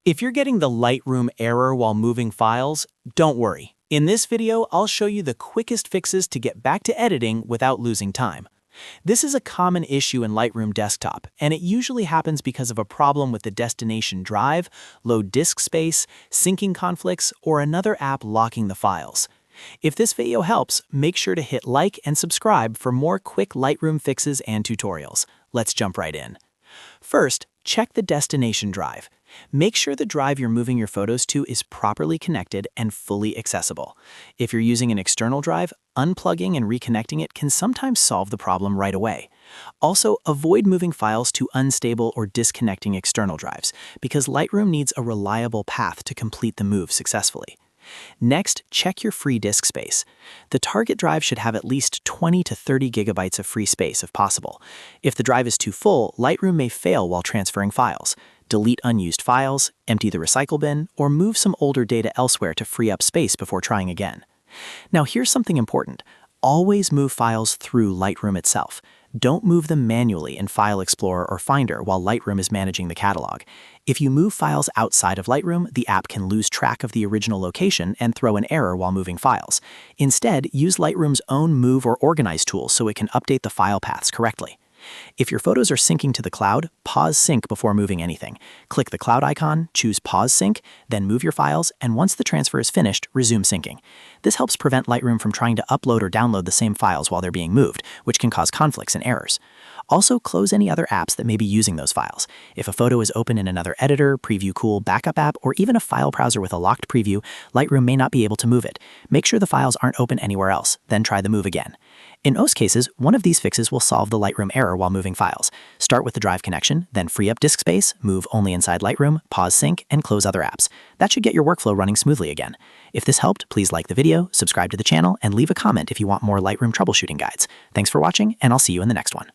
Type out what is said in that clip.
If you're getting the Lightroom error while moving files, don't worry. In this video, I'll show you the quickest fixes to get back to editing without losing time. This is a common issue in Lightroom Desktop, and it usually happens because of a problem with the destination drive, low disk space, syncing conflicts, or another app locking the files. If this video helps, make sure to hit like and subscribe for more quick Lightroom fixes and tutorials. Let's jump right in. First, check the destination drive. Make sure the drive you're moving your photos to is properly connected and fully accessible. If you're using an external drive, unplugging and reconnecting it can sometimes solve the problem right away. Also, avoid moving files to unstable or disconnecting external drives, because Lightroom needs a reliable path to complete the move successfully. Next, check your free disk space. The target drive should have at least 20 to 30 gigabytes of free space if possible. If the drive is too full, Lightroom may fail while transferring files. Delete unused files, empty the recycle bin, or move some older data elsewhere to free up space before trying again. Now here's something important. Always move files through Lightroom itself. Don't move them manually in File Explorer or Finder while Lightroom is managing the catalog. If you move files outside of Lightroom, the app can lose track of the original location and throw an error while moving files. Instead, use Lightroom's own Move or Organize tool so it can update the file paths correctly. If your photos are syncing to the cloud, pause sync before moving anything. Click the cloud icon, choose Pause Sync, then move your files, and once the transfer is finished, resume syncing. This helps prevent Lightroom from trying to upload or download the same files while they're being moved, which can cause conflicts and errors. Also, close any other apps that may be using those files. If a photo is open in another editor, preview cool, backup app, or even a file browser with a locked preview, Lightroom may not be able to move it. Make sure the files aren't open anywhere else, then try the move again. In most cases, one of these fixes will solve the Lightroom error while moving files. Start with the drive connection, then free up disk space, move only inside Lightroom, pause sync, and close other apps. That should get your workflow running smoothly again. If this helped, please like the video, subscribe to the channel, and leave a comment if you want more Lightroom troubleshooting guides. Thanks for watching, and I'll see you in the next one.